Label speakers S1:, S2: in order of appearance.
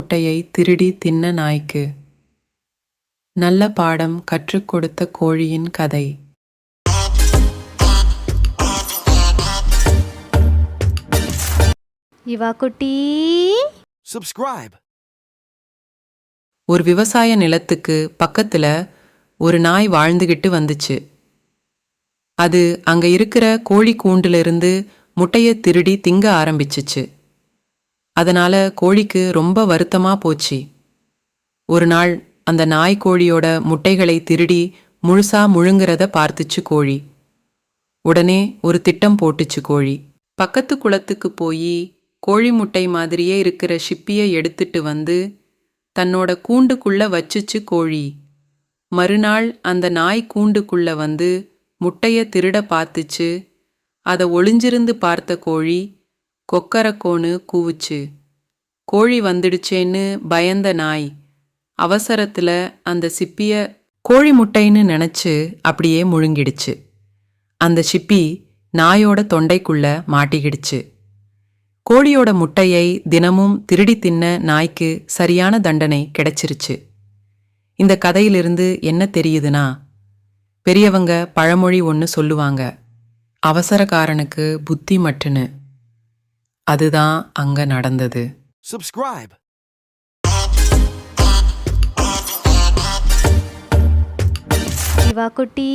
S1: முட்டையை திருடி தின்ன நாய்க்கு நல்ல பாடம் கற்றுக் கொடுத்த கோழியின் கதை.
S2: இவா குட்டி,
S3: Subscribe.
S1: ஒரு விவசாய நிலத்துக்கு பக்கத்துல ஒரு நாய் வாழ்ந்துகிட்டு வந்துச்சு. அது அங்க இருக்கிற கோழி கூண்டிலிருந்து முட்டைய திருடி திங்க ஆரம்பிச்சுச்சு. அதனால கோழிக்கு ரொம்ப வருத்தமா போச்சு. ஒரு நாள் அந்த நாய் கோழியோட முட்டைகளை திருடி முழுசா முழுங்குறத பார்த்துச்சு கோழி. உடனே ஒரு திட்டம் போட்டுச்சு கோழி. பக்கத்து குளத்துக்கு போய் கோழி முட்டை மாதிரியே இருக்கிற ஷிப்பியை எடுத்துட்டு வந்து தன்னோட கூண்டுக்குள்ள வச்சுச்சு கோழி. மறுநாள் அந்த நாய் கூண்டுக்குள்ள வந்து முட்டைய திருட பார்த்துச்சு. அதை ஒளிஞ்சிருந்து பார்த்த கோழி கொக்கரக்கோன்னு கூவுச்சு. கோழி வந்துடுச்சேன்னு பயந்த நாய் அவசரத்துல அந்த சிப்பிய கோழி முட்டைன்னு நினைச்சு அப்படியே முழுங்கிடுச்சு. அந்த சிப்பி நாயோட தொண்டைக்குள்ள மாட்டிக்கிடுச்சு. கோழியோட முட்டையை தினமும் திருடி தின்ன நாய்க்கு சரியான தண்டனை கிடைச்சிருச்சு. இந்த கதையிலிருந்து என்ன தெரியுதுன்னா, பெரியவங்க பழமொழி ஒன்று சொல்லுவாங்க, அவசரக்காரனுக்கு புத்தி மட்டுன்னு. அதுதான் அங்க நடந்தது.
S3: Subscribe.
S2: இவா குட்டி.